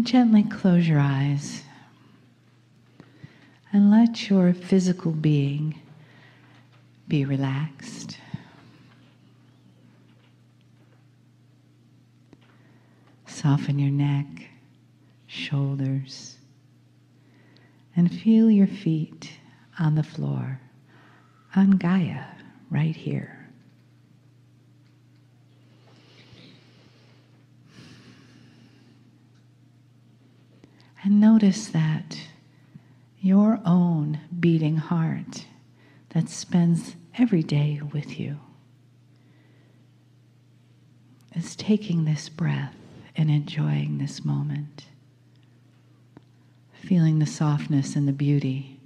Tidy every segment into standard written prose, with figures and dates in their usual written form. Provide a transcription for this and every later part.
And gently close your eyes and let your physical being be relaxed. Soften your neck, shoulders, and feel your feet on the floor, on Gaia, right here. And notice that your own beating heart that spends every day with you is taking this breath and enjoying this moment, feeling the softness and the beauty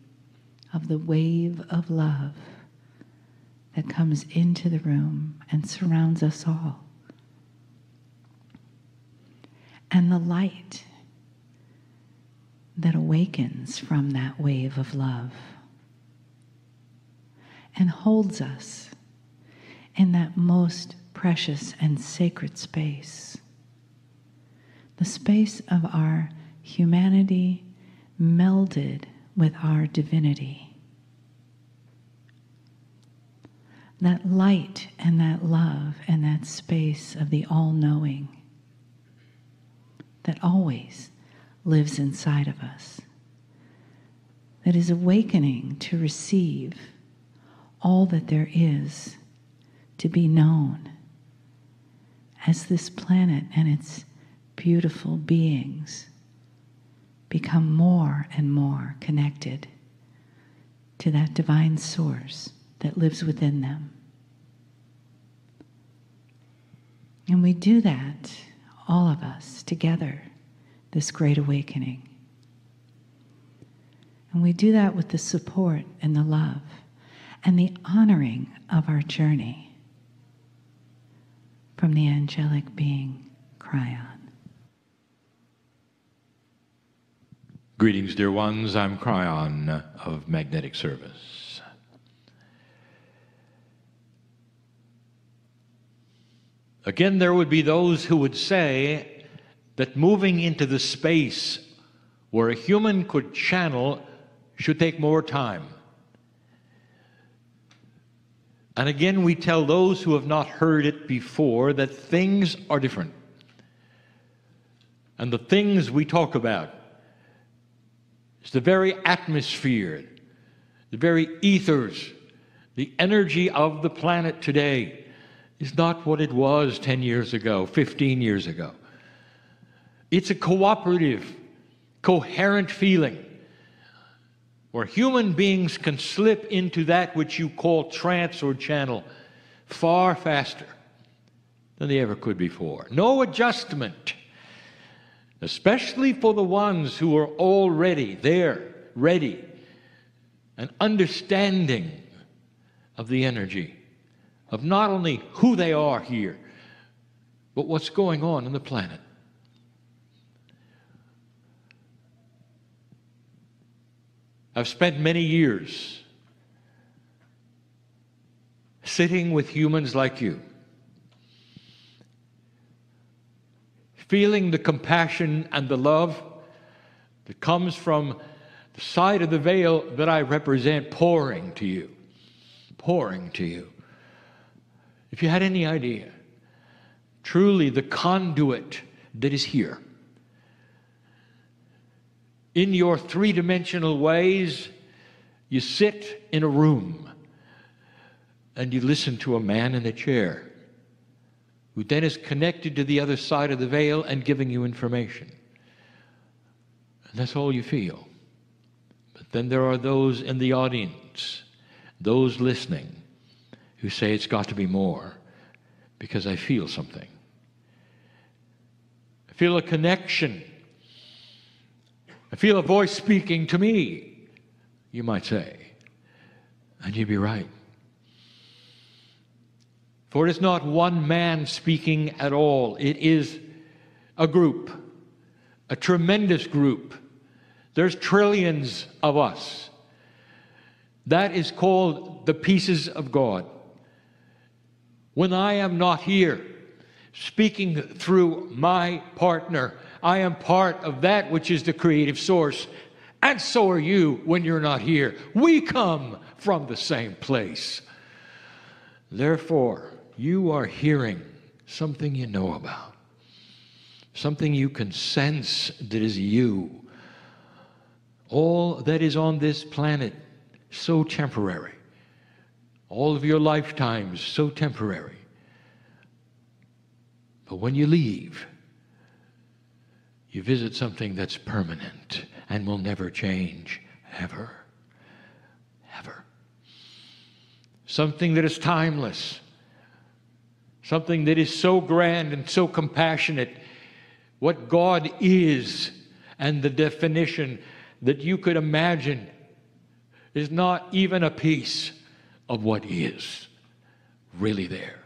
of the wave of love that comes into the room and surrounds us all, and the light that awakens from that wave of love and holds us in that most precious and sacred space, the space of our humanity melded with our divinity. That light and that love and that space of the all-knowing that always lives inside of us, that is awakening to receive all that there is to be known as this planet and its beautiful beings become more and more connected to that divine source that lives within them. And we do that, all of us, together, this great awakening. And we do that with the support and the love and the honoring of our journey from the angelic being, Kryon. Greetings, dear ones. I'm Kryon of Magnetic Service. Again, there would be those who would say that moving into the space where a human could channel should take more time. And again, we tell those who have not heard it before that things are different. And the things we talk about is the very atmosphere, the very ethers, the energy of the planet today is not what it was 10 years ago, 15 years ago. It's a cooperative, coherent feeling where human beings can slip into that which you call trance or channel far faster than they ever could before. No adjustment, especially for the ones who are already there, ready, and understanding of the energy of not only who they are here, but what's going on the planet. I've spent many years sitting with humans like you, feeling the compassion and the love that comes from the side of the veil that I represent pouring to you, pouring to you. If you had any idea, truly the conduit that is here, in your three-dimensional ways, you sit in a room and you listen to a man in a chair who then is connected to the other side of the veil and giving you information. And that's all you feel. But then there are those in the audience, those listening, who say it's got to be more because I feel something. I feel a connection. I feel a voice speaking to me, you might say. And you'd be right. For it is not one man speaking at all. It is a group, a tremendous group. There's trillions of us. That is called the pieces of God. When I am not here speaking through my partner, I am part of that which is the creative source. And so are you when you're not here. We come from the same place. Therefore, you are hearing something you know about, something you can sense that is you. All that is on this planet, so temporary. All of your lifetimes, so temporary. But when you leave, you visit something that's permanent and will never change, ever, ever. Something that is timeless, something that is so grand and so compassionate. What God is and the definition that you could imagine is not even a piece of what is really there.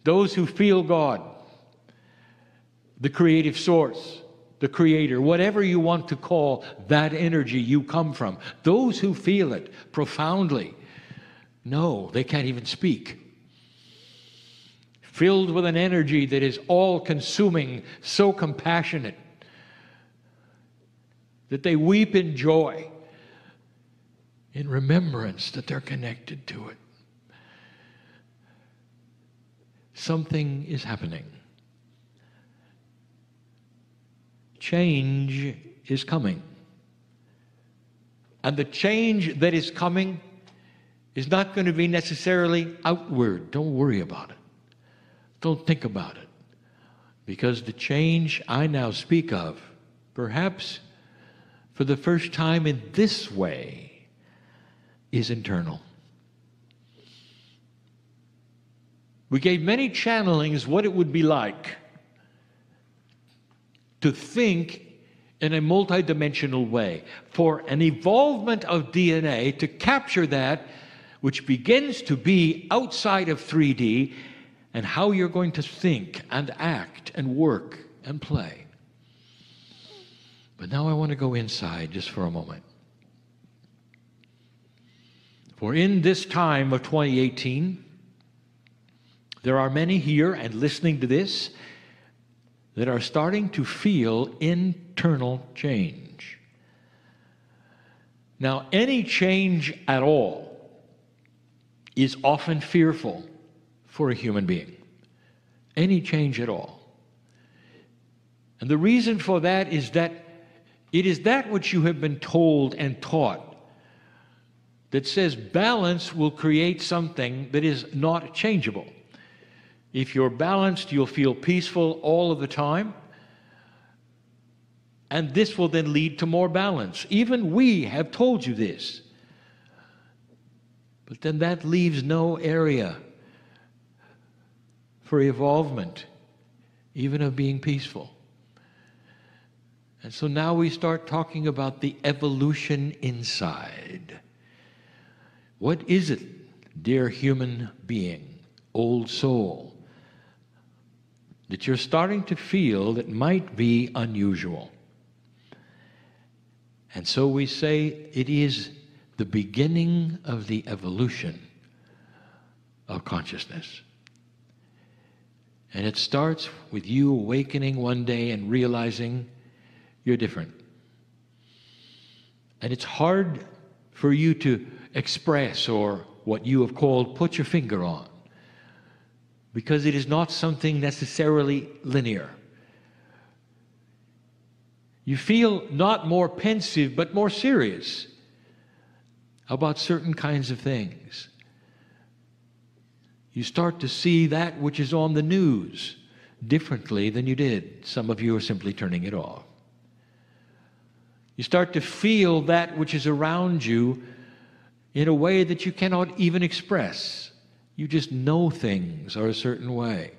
Those who feel God, the creative source, the creator, whatever you want to call that energy you come from, those who feel it profoundly, no, they can't even speak. Filled with an energy that is all-consuming, so compassionate, that they weep in joy, in remembrance that they're connected to it. Something is happening. Change is coming. And the change that is coming is not going to be necessarily outward. Don't worry about it. Don't think about it. Because the change I now speak of, perhaps for the first time in this way, is internal. We gave many channelings what it would be like to think in a multidimensional way, for an evolvement of DNA to capture that which begins to be outside of 3D, and how you're going to think and act and work and play. But now I want to go inside just for a moment. For in this time of 2018, there are many here and listening to this that are starting to feel internal change. Now, any change at all is often fearful for a human being. Any change at all. And the reason for that is that it is that which you have been told and taught that says balance will create something that is not changeable. If you're balanced, you'll feel peaceful all of the time, and this will then lead to more balance. Even we have told you this. But then that leaves no area for evolvement, even of being peaceful. And so now we start talking about the evolution inside. What is it, dear human being, old soul, that you're starting to feel that might be unusual? And so we say it is the beginning of the evolution of consciousness. And it starts with you awakening one day and realizing you're different. And it's hard for you to express, or what you have called put your finger on, because it is not something necessarily linear. You feel not more pensive, but more serious about certain kinds of things. You start to see that which is on the news differently than you did. Some of you are simply turning it off. You start to feel that which is around you in a way that you cannot even express. You just know things are a certain way.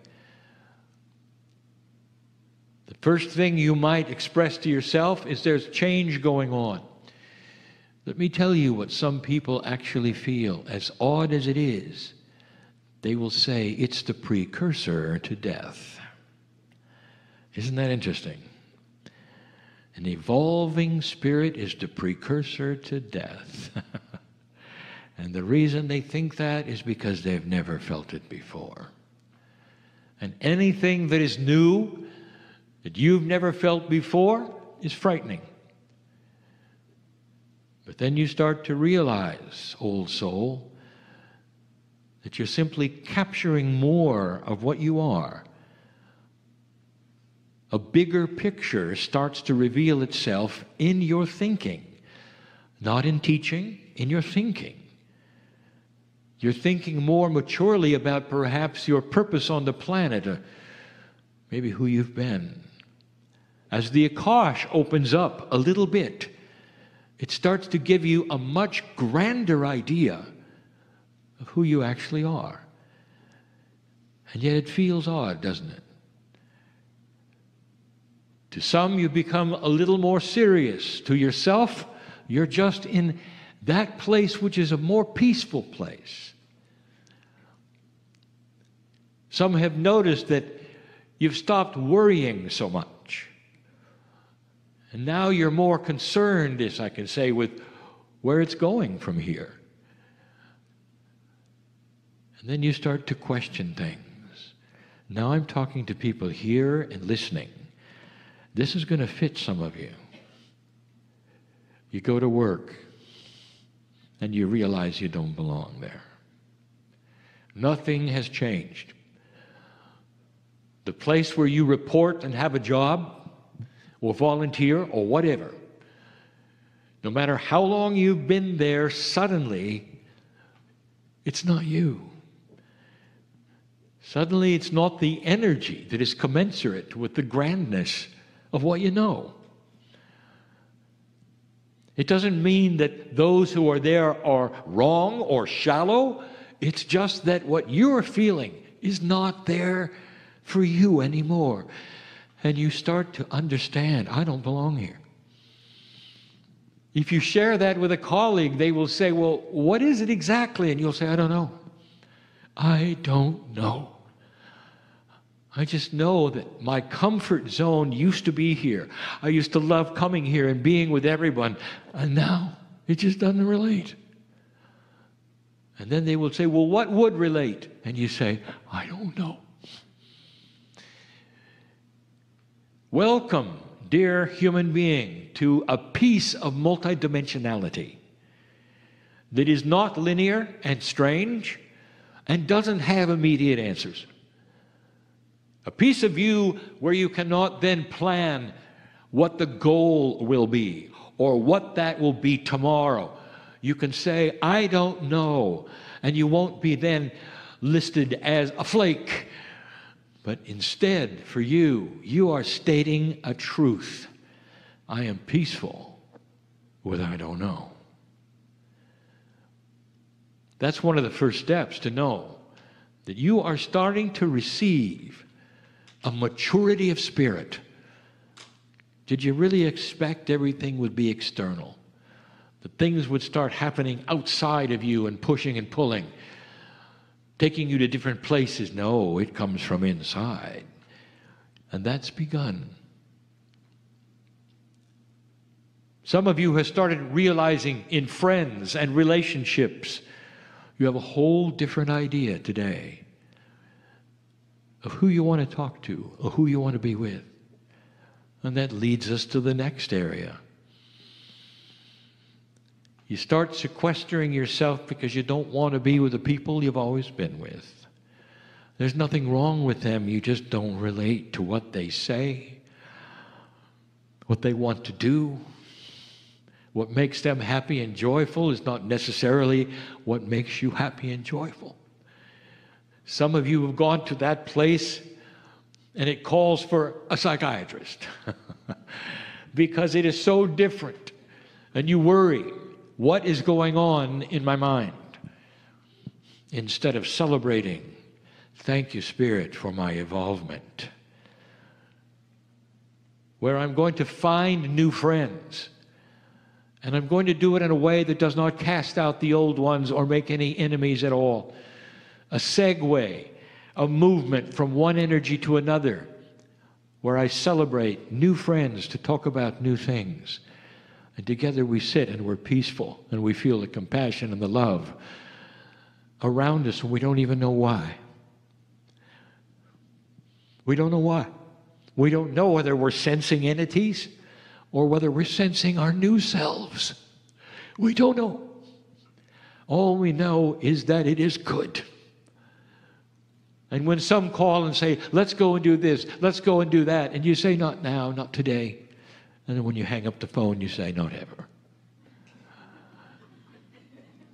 The first thing you might express to yourself is there's change going on. Let me tell you what some people actually feel. As odd as it is, they will say it's the precursor to death. Isn't that interesting? An evolving spirit is the precursor to death. And the reason they think that is because they've never felt it before. And anything that is new, that you've never felt before, is frightening. But then you start to realize, old soul, that you're simply capturing more of what you are. A bigger picture starts to reveal itself in your thinking, not in teaching, in your thinking. You're thinking more maturely about perhaps your purpose on the planet, or maybe who you've been. As the Akash opens up a little bit, it starts to give you a much grander idea of who you actually are. And yet it feels odd, doesn't it? To some, you become a little more serious. To yourself, you're just in that place which is a more peaceful place. Some have noticed that you've stopped worrying so much. And now you're more concerned, as I can say, with where it's going from here. And then you start to question things. Now I'm talking to people here and listening. This is going to fit some of you. You go to work and you realize you don't belong there. Nothing has changed. The place where you report and have a job, or volunteer, or whatever, no matter how long you've been there, suddenly, it's not you. Suddenly, it's not the energy that is commensurate with the grandness of what you know. It doesn't mean that those who are there are wrong or shallow. It's just that what you're feeling is not there for you anymore. And you start to understand, I don't belong here. If you share that with a colleague, they will say, well, what is it exactly? And you'll say, I don't know. I don't know. I just know that my comfort zone used to be here. I used to love coming here and being with everyone. And now it just doesn't relate. And then they will say, well, what would relate? And you say, I don't know. Welcome, dear human being, to a piece of multidimensionality that is not linear and strange and doesn't have immediate answers. A piece of you where you cannot then plan what the goal will be or what that will be tomorrow. You can say, I don't know, and you won't be then listed as a flake. But instead, for you, you are stating a truth. I am peaceful with I don't know. That's one of the first steps, to know that you are starting to receive a maturity of spirit. Did you really expect everything would be external? That things would start happening outside of you and pushing and pulling, taking you to different places? No, it comes from inside. And that's begun. Some of you have started realizing in friends and relationships, you have a whole different idea today of who you want to talk to, or who you want to be with. And that leads us to the next area. You start sequestering yourself because you don't want to be with the people you've always been with. There's nothing wrong with them. You just don't relate to what they say, what they want to do. What makes them happy and joyful is not necessarily what makes you happy and joyful. Some of you have gone to that place and it calls for a psychiatrist because it is so different. And you worry, what is going on in my mind? Instead of celebrating, thank you, Spirit, for my evolvement. Where I'm going to find new friends. And I'm going to do it in a way that does not cast out the old ones or make any enemies at all. A segue, a movement from one energy to another, where I celebrate new friends to talk about new things. And together we sit and we're peaceful and we feel the compassion and the love around us and we don't even know why. We don't know why. We don't know whether we're sensing entities or whether we're sensing our new selves. We don't know. All we know is that it is good. And when some call and say, let's go and do this, let's go and do that, and you say, not now, not today. And then when you hang up the phone, you say, not ever.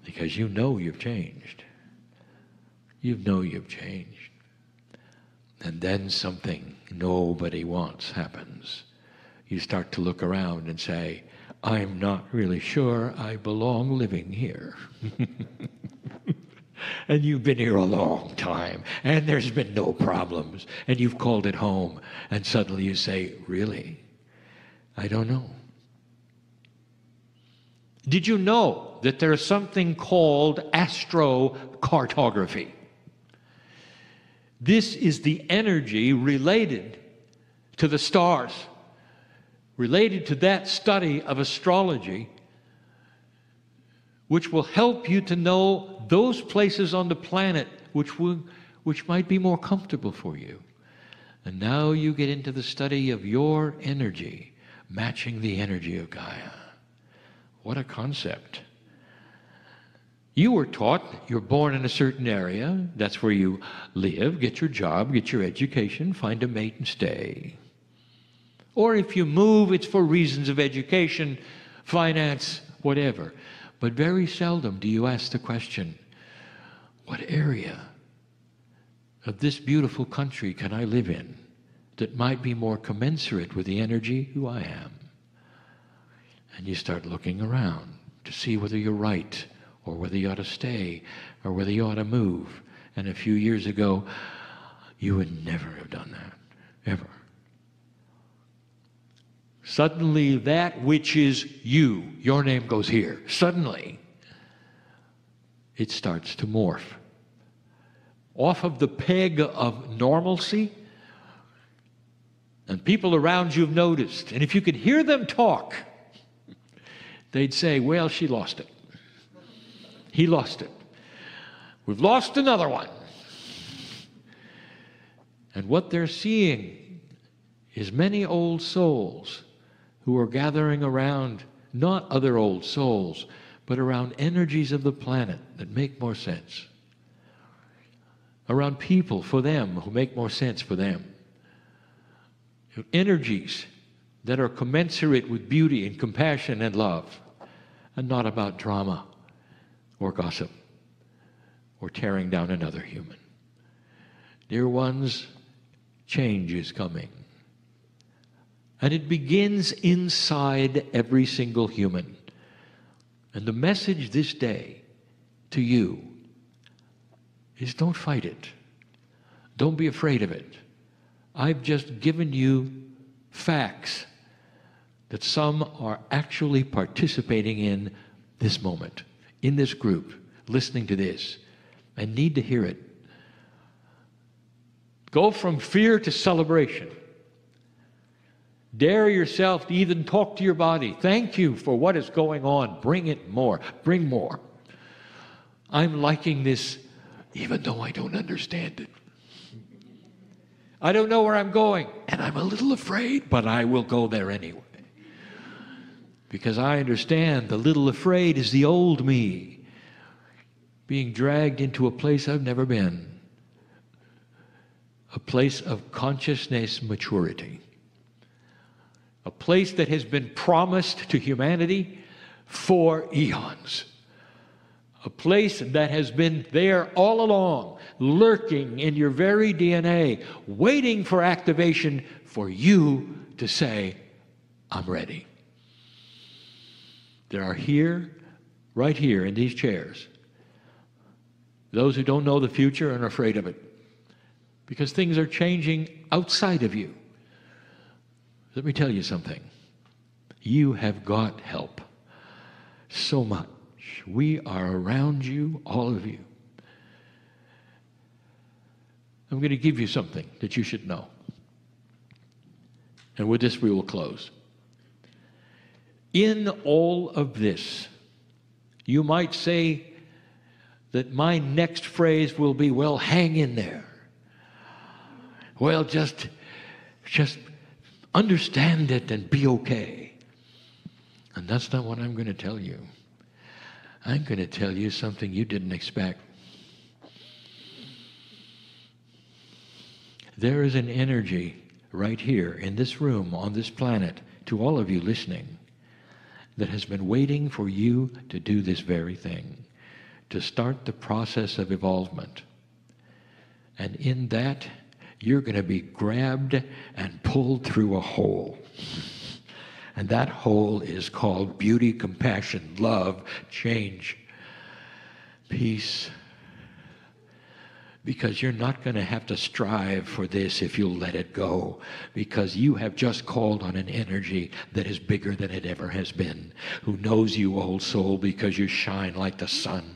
Because you know you've changed. You know you've changed. And then something nobody wants happens. You start to look around and say, I'm not really sure I belong living here. And you've been here a long time, and there's been no problems, and you've called it home, and suddenly you say, really? I don't know. Did you know that there's something called astrocartography? This is the energy related to the stars, related to that study of astrology, which will help you to know those places on the planet which might be more comfortable for you. And now you get into the study of your energy, matching the energy of Gaia. What a concept. You were taught you're born in a certain area, that's where you live, get your job, get your education, find a mate and stay. Or if you move, it's for reasons of education, finance, whatever. But very seldom do you ask the question, what area of this beautiful country can I live in that might be more commensurate with the energy who I am? And you start looking around to see whether you're right, or whether you ought to stay, or whether you ought to move. And a few years ago, you would never have done that, ever. Suddenly, that which is you, your name goes here. Suddenly, it starts to morph. Off of the peg of normalcy, and people around you have noticed. And if you could hear them talk, they'd say, well, she lost it. He lost it. We've lost another one. And what they're seeing is many old souls who are gathering around not other old souls, but around energies of the planet that make more sense. Around people for them who make more sense for them. Energies that are commensurate with beauty and compassion and love, and not about drama or gossip or tearing down another human. Dear ones, change is coming. And it begins inside every single human. And the message this day to you is don't fight it. Don't be afraid of it. I've just given you facts that some are actually participating in this moment, in this group, listening to this, and need to hear it. Go from fear to celebration. Dare yourself to even talk to your body. Thank you for what is going on. Bring it more. Bring more. I'm liking this even though I don't understand it. I don't know where I'm going, and I'm a little afraid, but I will go there anyway. Because I understand the little afraid is the old me being dragged into a place I've never been. A place of consciousness maturity. A place that has been promised to humanity for eons. A place that has been there all along, lurking in your very DNA, waiting for activation for you to say, I'm ready. There are here, right here in these chairs, those who don't know the future and are afraid of it. Because things are changing outside of you. Let me tell you something. You have got help. So much. We are around you, all of you. I'm going to give you something that you should know. And with this we will close. In all of this, you might say that my next phrase will be, well, hang in there. well, just understand it and be okay. And that's not what I'm going to tell you. I'm going to tell you something you didn't expect. There is an energy right here in this room, on this planet, to all of you listening, that has been waiting for you to do this very thing, to start the process of evolvement. And in that, you're going to be grabbed and pulled through a hole. And that hole is called beauty, compassion, love, change, peace. Because you're not going to have to strive for this if you'll let it go. Because you have just called on an energy that is bigger than it ever has been, who knows you, old soul, because you shine like the sun.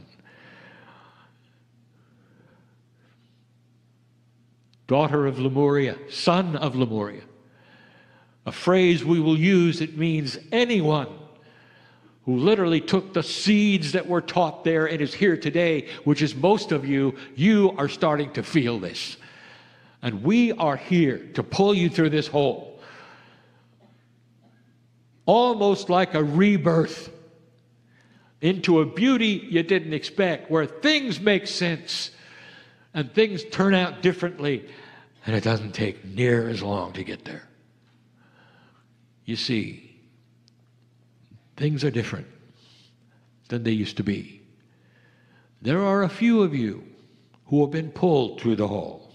Daughter of Lemuria, son of Lemuria. A phrase we will use, it means anyone who literally took the seeds that were taught there and is here today, which is most of you. You are starting to feel this. And we are here to pull you through this hole. Almost like a rebirth into a beauty you didn't expect, where things make sense and things turn out differently, and it doesn't take near as long to get there. You see, things are different than they used to be. There are a few of you who have been pulled through the hole.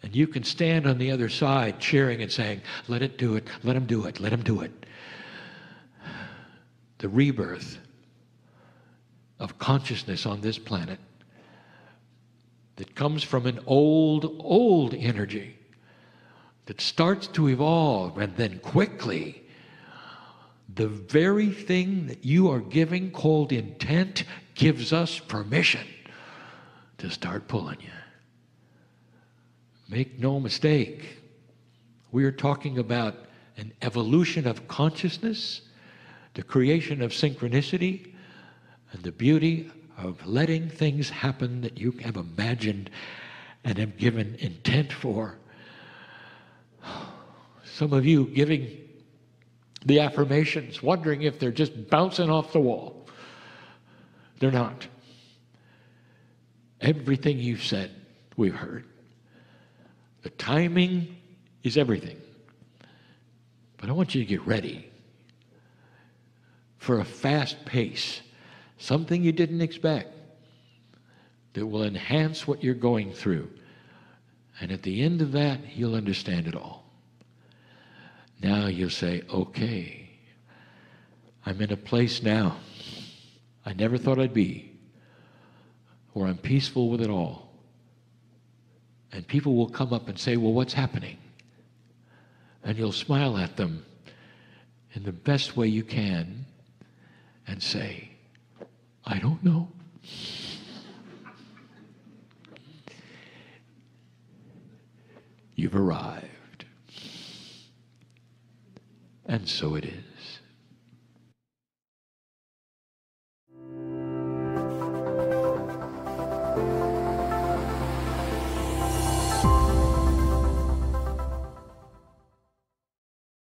And you can stand on the other side cheering and saying, let it do it, let him do it, let him do it. The rebirth of consciousness on this planet that comes from an old energy that starts to evolve, and then quickly, the very thing that you are giving, called intent, gives us permission to start pulling you. Make no mistake, we are talking about an evolution of consciousness, the creation of synchronicity, and the beauty of letting things happen that you have imagined and have given intent for. Some of you giving the affirmations, wondering if they're just bouncing off the wall. They're not. Everything you've said, we've heard. The timing is everything. But I want you to get ready for a fast pace, something you didn't expect, that will enhance what you're going through. And at the end of that, you'll understand it all. Now you'll say, okay, I'm in a place now I never thought I'd be, where I'm peaceful with it all. And people will come up and say, well, what's happening? And you'll smile at them in the best way you can and say, I don't know. You've arrived. And so it is.